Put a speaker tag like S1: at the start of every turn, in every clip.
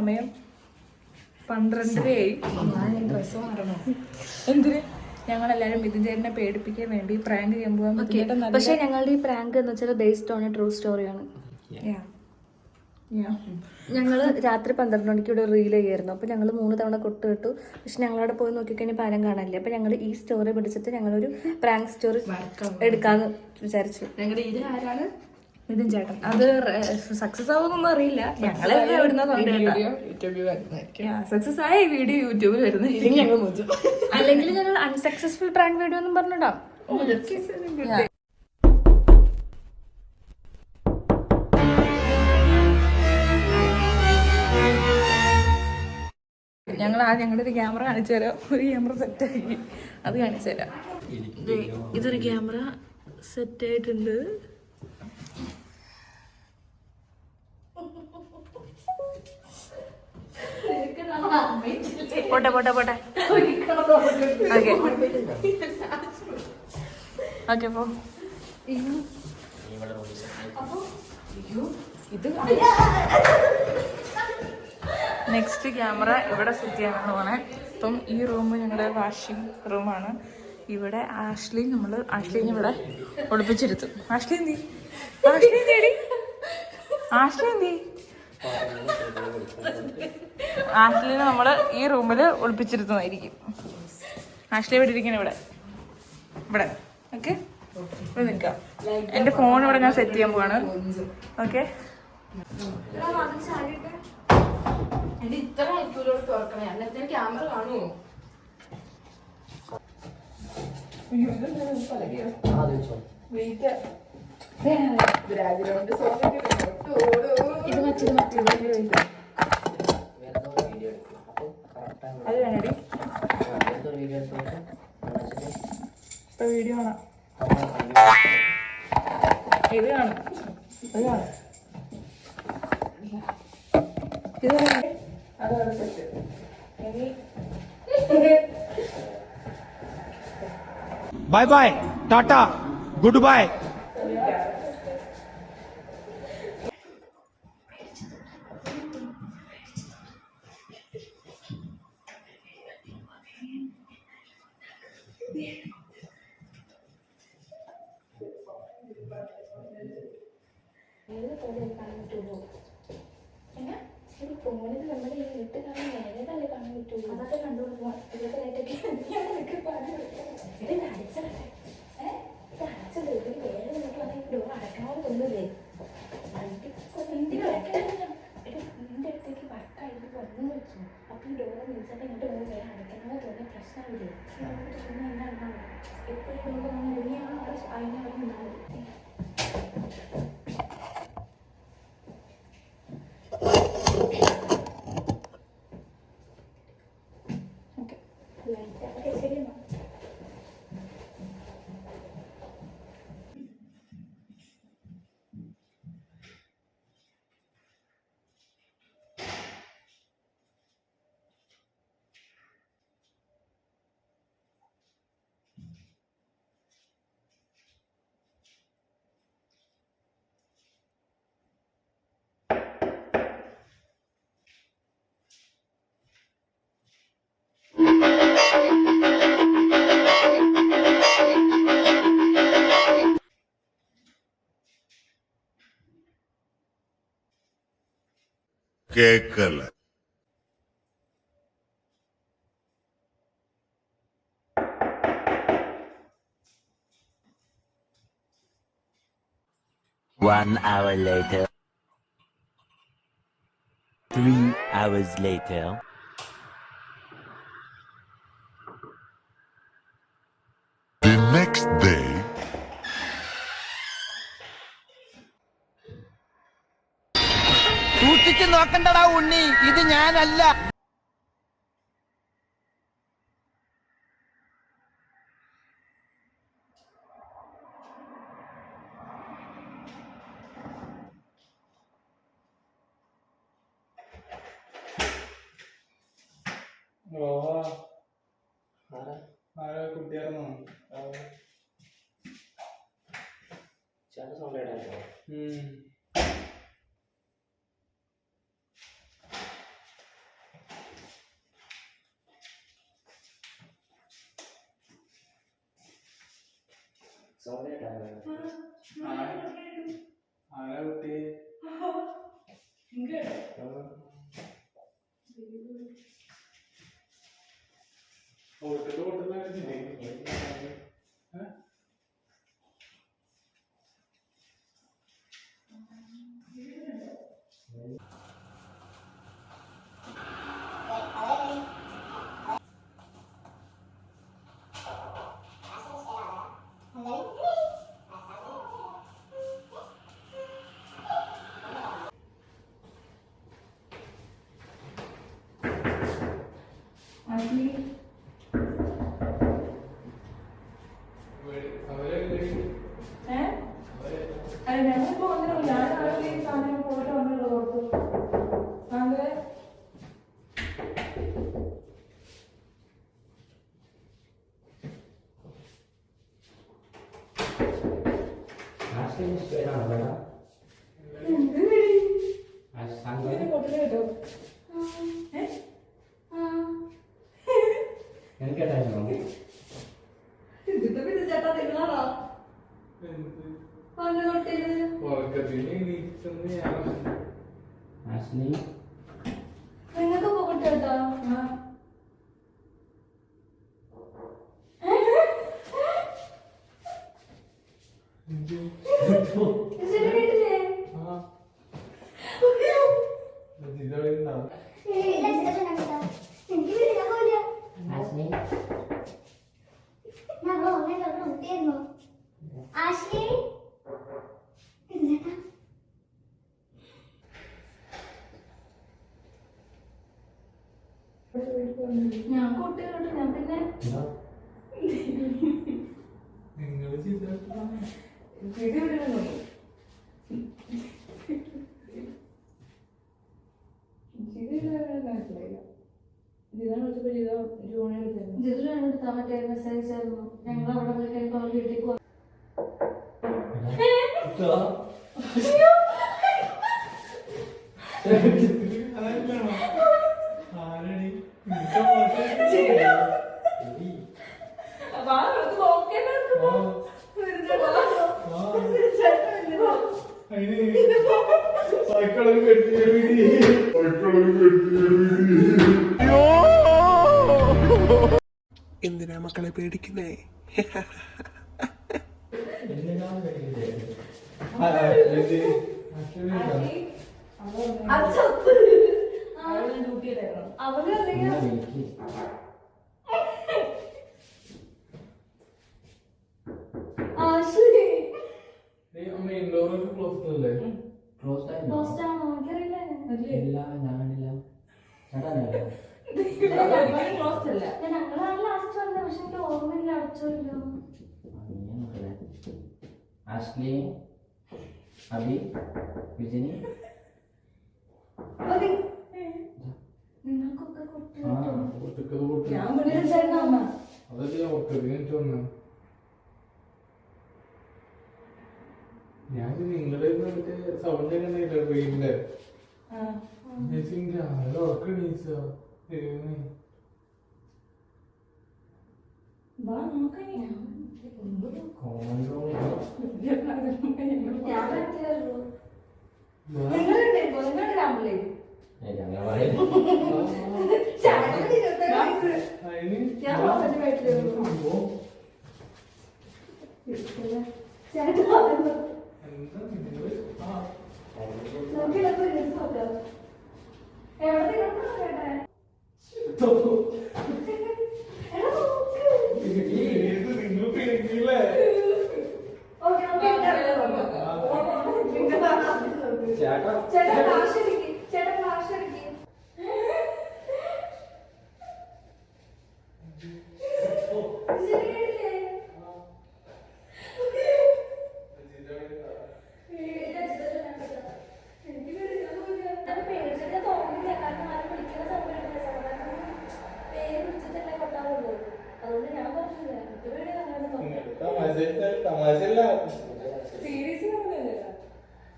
S1: സമയം 12:30 ഞാൻ ഡ്രസ്സ് മാറണോ എന്തിന് ഞങ്ങളെല്ലാരും മിഥുൻ ചേട്ടനെ പേടിപ്പിക്കാൻ വേണ്ടി പ്രാങ്ക് ചെയ്യാൻ പോകാൻ.
S2: പക്ഷെ ഞങ്ങളുടെ ഈ പ്രാങ്ക് എന്ന് വെച്ചാൽ ബേസ്ഡ് ഓൺ എ ട്രൂ സ്റ്റോറിയാണ്. ഞങ്ങള് രാത്രി 12 മണിക്ക് ഇവിടെ റീൽ ചെയ്യായിരുന്നു. അപ്പൊ ഞങ്ങൾ 3 തവണ കൊട്ട് കിട്ടു. പക്ഷെ ഞങ്ങളവിടെ പോയി നോക്കിക്കഴിഞ്ഞാൽ ആരും കാണാനില്ല. അപ്പൊ ഞങ്ങൾ ഈ സ്റ്റോറി പിടിച്ചിട്ട് ഞങ്ങളൊരു പ്രാങ്ക് സ്റ്റോറി എടുക്കാന്ന് വിചാരിച്ചു.
S1: ഞങ്ങളുടെ ഇത് ആരാണ്? മിഥുൻ ചേട്ടൻ. അത് സക്സസ് ആവുമെന്നൊന്നും അറിയില്ല. ഞങ്ങളെ സക്സസ് ആയ വീഡിയോ യൂട്യൂബിൽ വരുന്നത്.
S2: അല്ലെങ്കിൽ ഞങ്ങൾ അൺസക്സസ്ഫുൾ പ്രാങ്ക് വീഡിയോ ഒന്നും പറഞ്ഞിടാം.
S1: ഞങ്ങളുടെ ഒരു ക്യാമറ കാണിച്ചു തരാം. ഒരു ക്യാമറ സെറ്റാക്കി അത് കാണിച്ചു തരാം. ഇതൊരു ക്യാമറ സെറ്റ് ആയിട്ടുണ്ട്. പോട്ടെ പോട്ടെ പോട്ടെ. ഓക്കെ ഓക്കെ പോ. ഇത് നെക്സ്റ്റ് ക്യാമറ ഇവിടെ സെറ്റ് ചെയ്യാനാണ് പോണേ. ഇപ്പം ഈ റൂം ഞങ്ങളുടെ വാഷിംഗ് റൂമാണ്. ഇവിടെ ആഷ്ലിനെ ഇവിടെ ഒളിപ്പിച്ചിരുത്തും. ആഷ്ലി എന്തി ആഷ്ലിനെ നമ്മൾ ഈ റൂമിൽ ഒളിപ്പിച്ചിരുത്തുന്നതായിരിക്കും. ആഷ്ലി ഇവിടെ ഇരിക്കണം. ഇവിടെ ഓക്കെ. ഇവിടെ നിൽക്കാം. എൻ്റെ ഫോൺ ഇവിടെ ഞാൻ സെറ്റ് ചെയ്യാൻ പോവാണ്. ഓക്കെ. ഇത്ര മണിക്കൂരോട് തുറക്കണേ, അന്നത്തെ ക്യാമറ കാണുമോ? അത് വേണടി. ഇപ്പൊ വീഡിയോ കാണാം. ഇത് കാണും. അത് കാണും. ഇത് അതാണ് സെറ്റ്. ഇനി
S3: bye bye, Tata, good bye.
S2: ഫോണിൽ നമ്മുടെ ഈ ഇട്ട് കാണാൻ നേരത്തല്ലേ കാണാൻ പറ്റുള്ളൂ. അതൊക്കെ കണ്ടുകൊണ്ട് അടിച്ചടട്ടെ അടച്ചത് ഇതിന് വേറെ നിന്നിട്ട് വന്നെങ്കിൽ ഡോർ അടക്കണമെന്ന് തോന്നില്ലേ? നിന്റെ അടുത്തേക്ക് വർക്കായിട്ട് വന്നു വെച്ചു. അപ്പൊ ഈ ഡോർ നിൽച്ചിട്ട് ഇങ്ങോട്ട് വന്ന് വേറെ അടയ്ക്കണമെന്ന് തോന്നിയ പ്രശ്നമില്ലേ? തോന്നുന്ന എന്നാണ് എപ്പോഴും ഡോർ ഇനിയാണ് അതിനെ പറഞ്ഞത്.
S4: കേക്കല.
S5: One hour later. 3 hours later.
S4: The next day.
S3: സൂക്ഷിച്ചു നോക്കണ്ടടാ ഉണ്ണി, ഇത് ഞാനല്ല.
S6: കുട്ടിയായിരുന്നോ?
S1: ഞങ്ങളിപ്പോ വന്നിട്ടുള്ളൂ. ഞാൻ നാളെ ഈ സാധനം പോയിട്ട് വന്നുള്ളൂ ഓർത്തു. അതെ നിങ്ങൾക്ക് പോകട്ടെ കേട്ടോ. ഞാൻ കൂട്ടുകാരോട്ട് ഞാൻ പിന്നെ മറ്റേ മെസ്സേജ് ആയിരുന്നു. ഞങ്ങൾ അവിടെ പോയി കഴിയുമ്പോൾ അവർ വീട്ടിലേക്ക് പോകും.
S6: എന്തിനാ മക്കളെ പേടിക്കുന്നേ?
S7: ആഷ്ലി, അബി, വിജിനി,
S8: ഞാൻ നിങ്ങളുടെ മറ്റേ സൗണ്ട് എങ്ങനെയില്ല ട്രെയിനിന്റെ ഉറക്കണീച്ചോ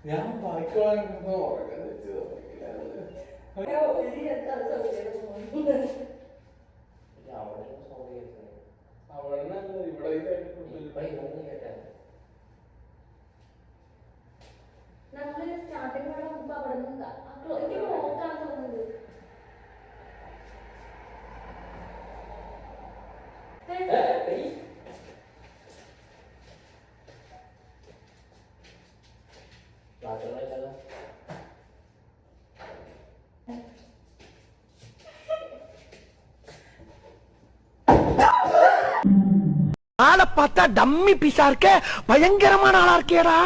S8: ഞാൻ ബാക്കിയുള്ള അവിടെ ഇവിടെ
S2: എനിക്ക് നോക്കാൻ തോന്നുന്നത്
S3: ஆளை பார்த்தா டம்மி பீஸா இருக்க, பயங்கரமான ஆளா இருக்கேடா.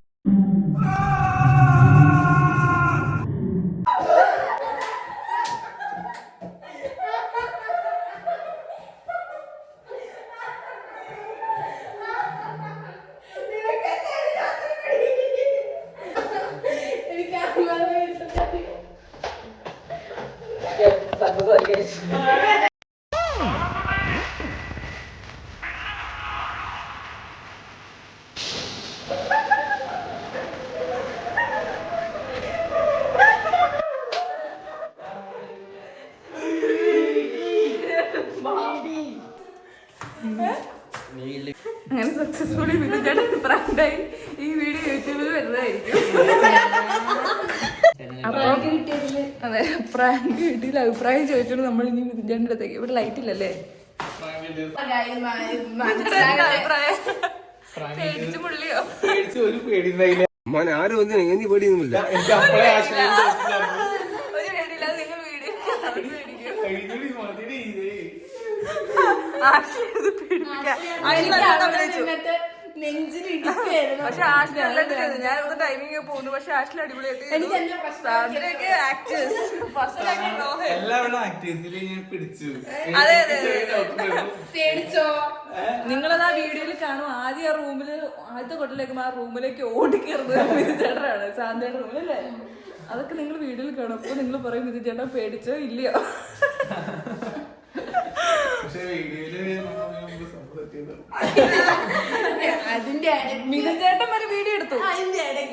S1: അങ്ങനെ സക്സസ്ഫുള്ളി വിധിച്ചേട്ടൻ പ്രാങ്കായി ഈ വീഡിയോ യൂട്യൂബിൽ വരുന്നതായിരിക്കും. അപ്പൊ അതെ, പ്രാങ്ക് കിട്ടിയിൽ അഭിപ്രായം ചോദിച്ചോണ്ട് നമ്മൾ ഇനി വിധിച്ചേട്ടൻ്റെ അടുത്തേക്ക്. ഇവിടെ ലൈറ്റ് ഇല്ലല്ലേ? പേടിച്ച് പുള്ളിയോ?
S8: ഒരു പേടി ഉണ്ടായില്ല.
S6: ആരും ഒന്നും എങ്ങനെ പേടിയൊന്നുമില്ല.
S8: എനിക്ക് അപ്പഴേ ആശ്രയം
S1: ഒരു പേടിയില്ലാതെ നിങ്ങൾ വീഡിയോ പക്ഷെ ആഷ്ലി അല്ലാണ്ട് ഞാൻ ഇവിടെ ടൈമിങ് പോകുന്നു. പക്ഷെ ആഷ്ലി അടിപൊളിയായിട്ട് സാന്ദ്രയൊക്കെ ആക്ടേഴ്സ്
S8: എല്ലാവരുടെ ആക്ടേഴ്സിനെ ഞാൻ പിടിച്ചു.
S1: അതെ അതെ പേടിച്ചോ? നിങ്ങളത് ആ വീഡിയോയിൽ കാണും. ആദ്യം ആ റൂമില് ആദ്യത്തെ കൊട്ടിലേക്ക് ആ റൂമിലേക്ക് ഓടിക്കയറുന്നത് വിധിച്ചേട്ടനാണ്, സാന്ദ്രയുടെ റൂമിലല്ലേ? അതൊക്കെ നിങ്ങൾ വീഡിയോയിൽ കാണും. അപ്പൊ നിങ്ങൾ പറയും വിധിച്ചേട്ടൻ പേടിച്ചോ ഇല്ലയോ?
S8: പക്ഷെ വീഡിയോയില്
S1: മിഥുൻചേട്ടൻ വരെ വീഡിയോ എടുത്തു.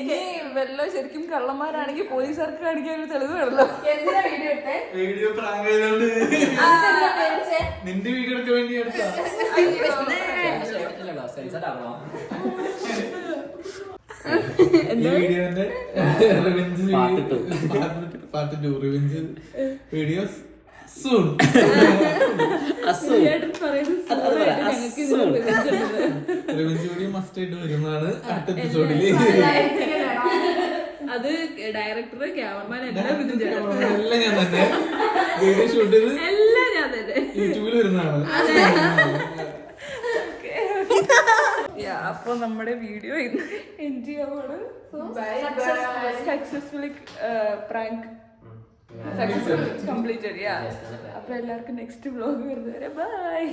S1: ഇനി വല്ല ശരിക്കും കള്ളന്മാരാണെങ്കിൽ പോലീസുകാർക്ക് കാണിക്കാൻ ഒരു തെളിവ് വേണല്ലോ.
S8: വീഡിയോ പ്രാങ്ക് ചെയ്തോണ്ട് നിന്റെ വീഡിയോ എടുക്കാൻ വേണ്ടി എടുത്താ. ഈ വീഡിയോന്റെ revenge part 2 revenge videos soon. Revenge video must ആയിട്ട് വരുന്നതാണ് അടുത്ത എപ്പിസോഡില്.
S1: അത് ഡയറക്ടർ, ക്യാമറമാൻ എല്ലാം
S8: എല്ലാം ഞാൻ തന്നെ വീഡിയോ ഷൂട്ട് ചെയ്ത്
S1: എല്ലാം ഞാൻ തന്നെ
S8: യൂട്യൂബിൽ വരുന്നതാണ്.
S1: അപ്പൊ നമ്മുടെ വീഡിയോ ഇന്ന് എൻഡ് ചെയ്യാവാണ്. Successfully prank successfully completed. അപ്പൊ എല്ലാവർക്കും നെക്സ്റ്റ് വ്ലോഗ് വരുന്നവരെ ബൈ.